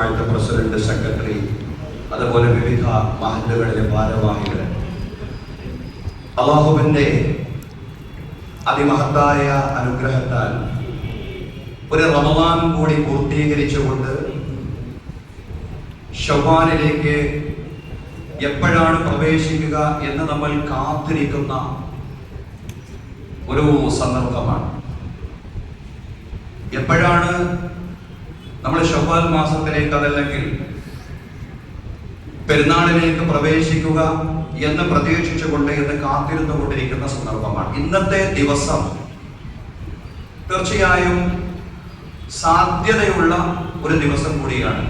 ജമാഅത്ത് president, secretary, അതുപോലെ വിവിധ മഹല്ലുകളിലെ ഭാരവാഹികൾ, അല്ലാഹുവിന്റെ അതിമഹത്തായ അനുഗ്രഹത്താൽ ഒരു റമദാൻ കൂടി പൂർത്തീകരിച്ചുകൊണ്ട് ശവ്വാലിലേക്ക് എപ്പോഴാണ് പ്രവേശിക്കുക എന്ന് നമ്മൾ കാത്തിരിക്കുന്ന ഒരു സന്ദർഭമാണ്. എപ്പോഴാണ് നമ്മൾ ശവ്വാൽ മാസത്തിലേക്ക്, അതല്ലെങ്കിൽ പെരുന്നാളിലേക്ക് പ്രവേശിക്കുക എന്ന് പ്രതീക്ഷിച്ചുകൊണ്ട് എന്ന് കാത്തിരുന്നു കൊണ്ടിരിക്കുന്ന സന്ദർഭമാണ്. ഇന്നത്തെ ദിവസം തീർച്ചയായും സാധ്യതയുള്ള ഒരു ദിവസം കൂടിയാണ്.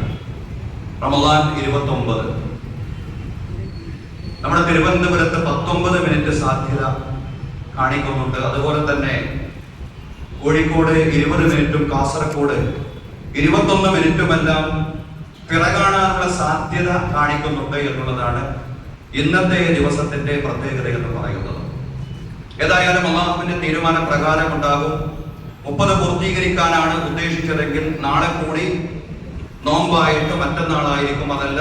റമദാൻ 29. നമ്മുടെ തിരുവനന്തപുരത്ത് 19 മിനിറ്റ് സാധ്യത കാണിക്കുന്നുണ്ട്. അതുപോലെ തന്നെ കോഴിക്കോട് 20 മിനിറ്റും കാസർഗോഡ് 21 മിനിറ്റുമെല്ലാം പിറകാണാനുള്ള സാധ്യത കാണിക്കുന്നുണ്ട് എന്നുള്ളതാണ് ഇന്നത്തെ ദിവസത്തിന്റെ പ്രത്യേകത എന്ന് പറയുന്നത്. ഏതായാലും അല്ലാഹുവിന്റെ തീരുമാന പ്രകാരം ഉണ്ടാകും. 30 പൂർത്തീകരിക്കാനാണ് ഉദ്ദേശിച്ചതെങ്കിൽ നാളെ കൂടി നോമ്പായിട്ട് മറ്റന്നാളായിരിക്കും. അതല്ല,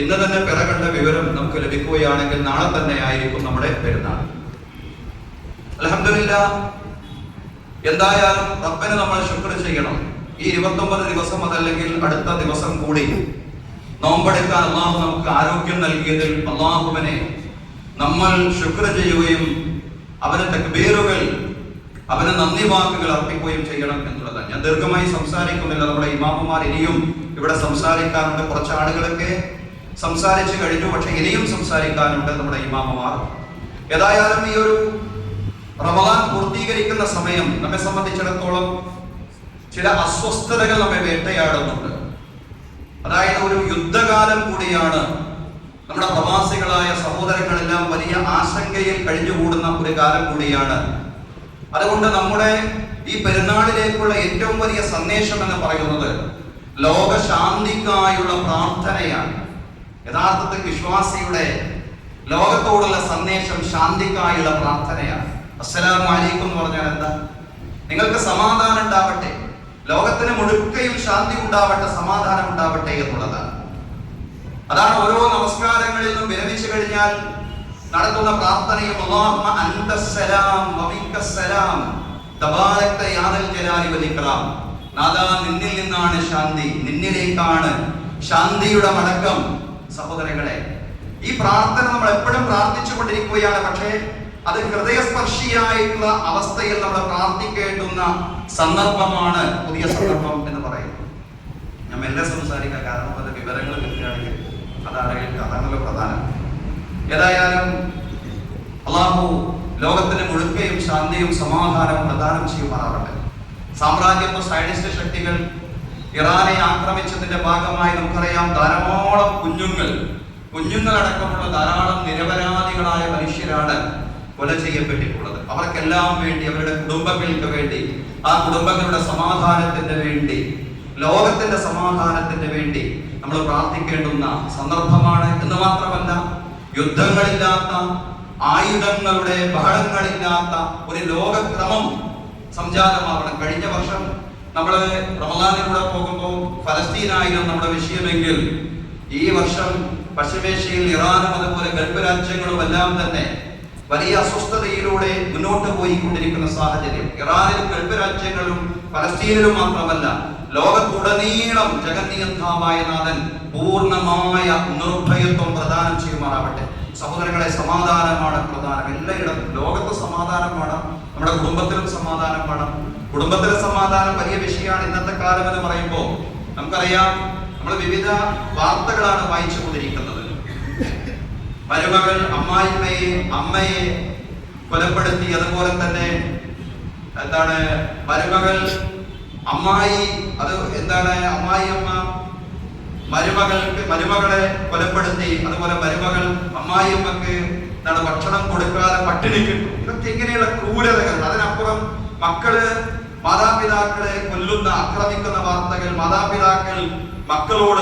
ഇന്ന് തന്നെ പിറകണ്ട വിവരം നമുക്ക് ലഭിക്കുകയാണെങ്കിൽ നാളെ തന്നെ ആയിരിക്കും നമ്മുടെ പെരുന്നാൾ. അൽഹംദുലില്ലാഹ്, എന്തായാലും റബ്ബിനെ നമ്മൾ ശുക്ർ ചെയ്യണം. ഈ 29 ദിവസം അതല്ലെങ്കിൽ അടുത്ത ദിവസം കൂടി നോമ്പെടുക്കാൻ അല്ലാഹു നമുക്ക് ആരോഗ്യം നൽകിയതിൽ അല്ലാഹുവിനെ നമ്മൾ ശുക്ർ ചെയ്യുകയും അവന് തക്ബീറുകൾ, അവന് നന്ദി വാക്കുകൾ അർപ്പിക്കുകയും ചെയ്യണം എന്നുള്ളതാണ്. ഞാൻ ദീർഘമായി സംസാരിക്കുന്നില്ല. നമ്മുടെ ഇമാമുമാർ ഇനിയും ഇവിടെ സംസാരിക്കാനുണ്ട്. കുറച്ച് ആളുകളൊക്കെ സംസാരിച്ചു കഴിഞ്ഞു, പക്ഷെ ഇനിയും സംസാരിക്കാനുണ്ട് നമ്മുടെ ഇമാമുമാർ. ഏതായാലും ഈ ഒരു റമദാൻ പൂർത്തീകരിക്കുന്ന സമയം നമ്മെ സംബന്ധിച്ചിടത്തോളം ചില അസ്വസ്ഥതകൾ നമ്മെ വേട്ടയാടുന്നുണ്ട്. അതായത് ഒരു യുദ്ധകാലം കൂടിയാണ്. നമ്മുടെ പ്രവാസികളായ സഹോദരങ്ങളെല്ലാം വലിയ ആശങ്കയിൽ കഴിഞ്ഞുകൂടുന്ന ഒരു കാലം കൂടിയാണ്. അതുകൊണ്ട് നമ്മുടെ ഈ പെരുന്നാളിലേക്കുള്ള ഏറ്റവും വലിയ സന്ദേശം എന്ന് പറയുന്നത് ലോകശാന്തിക്കായുള്ള പ്രാർത്ഥനയാണ്. യഥാർത്ഥത്തിൽ വിശ്വാസിയുടെ ലോകത്തോടുള്ള സന്ദേശം ശാന്തിക്കായുള്ള പ്രാർത്ഥനയാണ്. അസ്സലാമു അലൈക്കും എന്ന് പറഞ്ഞാൽ എന്താ? നിങ്ങൾക്ക് സമാധാനം ഉണ്ടാവട്ടെ, ലോകത്തിന് മുഴുക്കയും ശാന്തി ഉണ്ടാവട്ടെ, സമാധാനം ഉണ്ടാവട്ടെ എന്നുള്ളതാണ്. അതാണ് ഓരോ നമസ്കാരങ്ങളിൽ നിന്നും വിരമിച്ചു കഴിഞ്ഞാൽ നടത്തുന്ന പ്രാർത്ഥനയും. അല്ലാഹുമ്മ അൻതസ്സലാം വമിൻകസ്സലാം തബാരക്ത യാ ദൽ ജലാലി വൽ ഇക്റാം. നാഥാ, നിന്നിൽ നിന്നാണ് ശാന്തി, നിന്നിലേക്കാണ് ശാന്തിയുടെ മടക്കം. സഹോദരങ്ങളെ, ഈ പ്രാർത്ഥന നമ്മൾ എപ്പോഴും പ്രാർത്ഥിച്ചു കൊണ്ടിരിക്കുകയാണ്. പക്ഷേ അത് ഹൃദയസ്പർശിയായിട്ടുള്ള അവസ്ഥയിൽ നമ്മൾ പ്രാർത്ഥിക്കേണ്ടുന്ന സന്ദർഭമാണ് പുതിയ സന്ദർഭം എന്ന് പറയുന്നത്. ഞാൻ മെല്ലെ സംസാരിക്കാൻ കാരണം അത് വിവരങ്ങൾ കിട്ടുകയാണെങ്കിൽ അതാണല്ലോ പ്രധാനം. ഏതായാലും അല്ലാഹു ലോകത്തിന് മുഴുക്കയും ശാന്തിയും സമാധാനവും പ്രദാനം ചെയ്യുമാറാവട്ടെ. സാമ്രാജ്യത്വ സൈനിസ്റ്റ് ശക്തികൾ ഇറാനെ ആക്രമിച്ചതിന്റെ ഭാഗമായി നമുക്കറിയാം ധാരാളം കുഞ്ഞുങ്ങളടക്കമുള്ള ധാരാളം നിരപരാധികളായ മനുഷ്യരാണ് കൊല ചെയ്യപ്പെട്ടിട്ടുള്ളത്. അവർക്കെല്ലാം വേണ്ടി, അവരുടെ കുടുംബങ്ങൾക്ക് വേണ്ടി, ആ കുടുംബങ്ങളുടെ സമാധാനത്തിന് വേണ്ടി, ലോകത്തിന്റെ സമാധാനത്തിന് വേണ്ടി നമ്മൾ പ്രാർത്ഥിക്കേണ്ടുന്ന സന്ദർഭമാണ്. എന്ന് മാത്രമല്ല, യുദ്ധങ്ങളില്ലാത്ത, ആയുധങ്ങളുടെ ബഹളങ്ങളില്ലാത്ത ഒരു ലോകക്രമം സംജാതമാവണം. കഴിഞ്ഞ വർഷം നമ്മൾ റമദാനിലൂടെ പോകുമ്പോൾ ഫലസ്തീനായിരുന്നു നമ്മുടെ വിഷയമെങ്കിൽ ഈ വർഷം പശ്ചിമേഷ്യയിൽ ഇറാനും അതുപോലെ ഗൾഫ് രാജ്യങ്ങളും എല്ലാം തന്നെ വലിയ അസ്വസ്ഥതയിലൂടെ മുന്നോട്ട് പോയിക്കൊണ്ടിരിക്കുന്ന സാഹചര്യം. ഇറാനിലും ഗൾഫ് രാജ്യങ്ങളിലും ഫലസ്തീനിലും മാത്രമല്ല, ലോകത്തുടനീളം ജഗന്നിയന്താവായ നാഥൻ പൂർണ്ണമായ നിർഭയത്വം പ്രദാനം ചെയ്യുമാറാവട്ടെ. സഹോദരങ്ങളെ, സമാധാനമാണ് പ്രധാനം. എല്ലായിടത്തും ലോകത്ത് സമാധാനം വേണം, നമ്മുടെ കുടുംബത്തിലും സമാധാനം വേണം. കുടുംബത്തിലെ സമാധാനം വലിയ വിഷയമാണ് ഇന്നത്തെ കാലം എന്ന് പറയുമ്പോൾ. നമുക്കറിയാം, നമ്മൾ വിവിധ വാർത്തകളാണ് വായിച്ചു കൊണ്ടിരിക്കുന്നത്. മരുമകൾ അമ്മയെ കൊലപ്പെടുത്തി, അതുപോലെ തന്നെ മരുമകൾ അമ്മായിയമ്മ മരുമകളെ കൊലപ്പെടുത്തി, അതുപോലെ മരുമകൾ അമ്മായിയമ്മക്ക് ഭക്ഷണം കൊടുക്കാതെ പട്ടിണിക്ക്. ഇതൊക്കെ ഇങ്ങനെയുള്ള ക്രൂരതകൾ. അതിനപ്പുറം മാതാപിതാക്കളെ കൊല്ലുന്ന, ആക്രമിക്കുന്ന വാർത്തകൾ, മാതാപിതാക്കൾ മക്കളോട്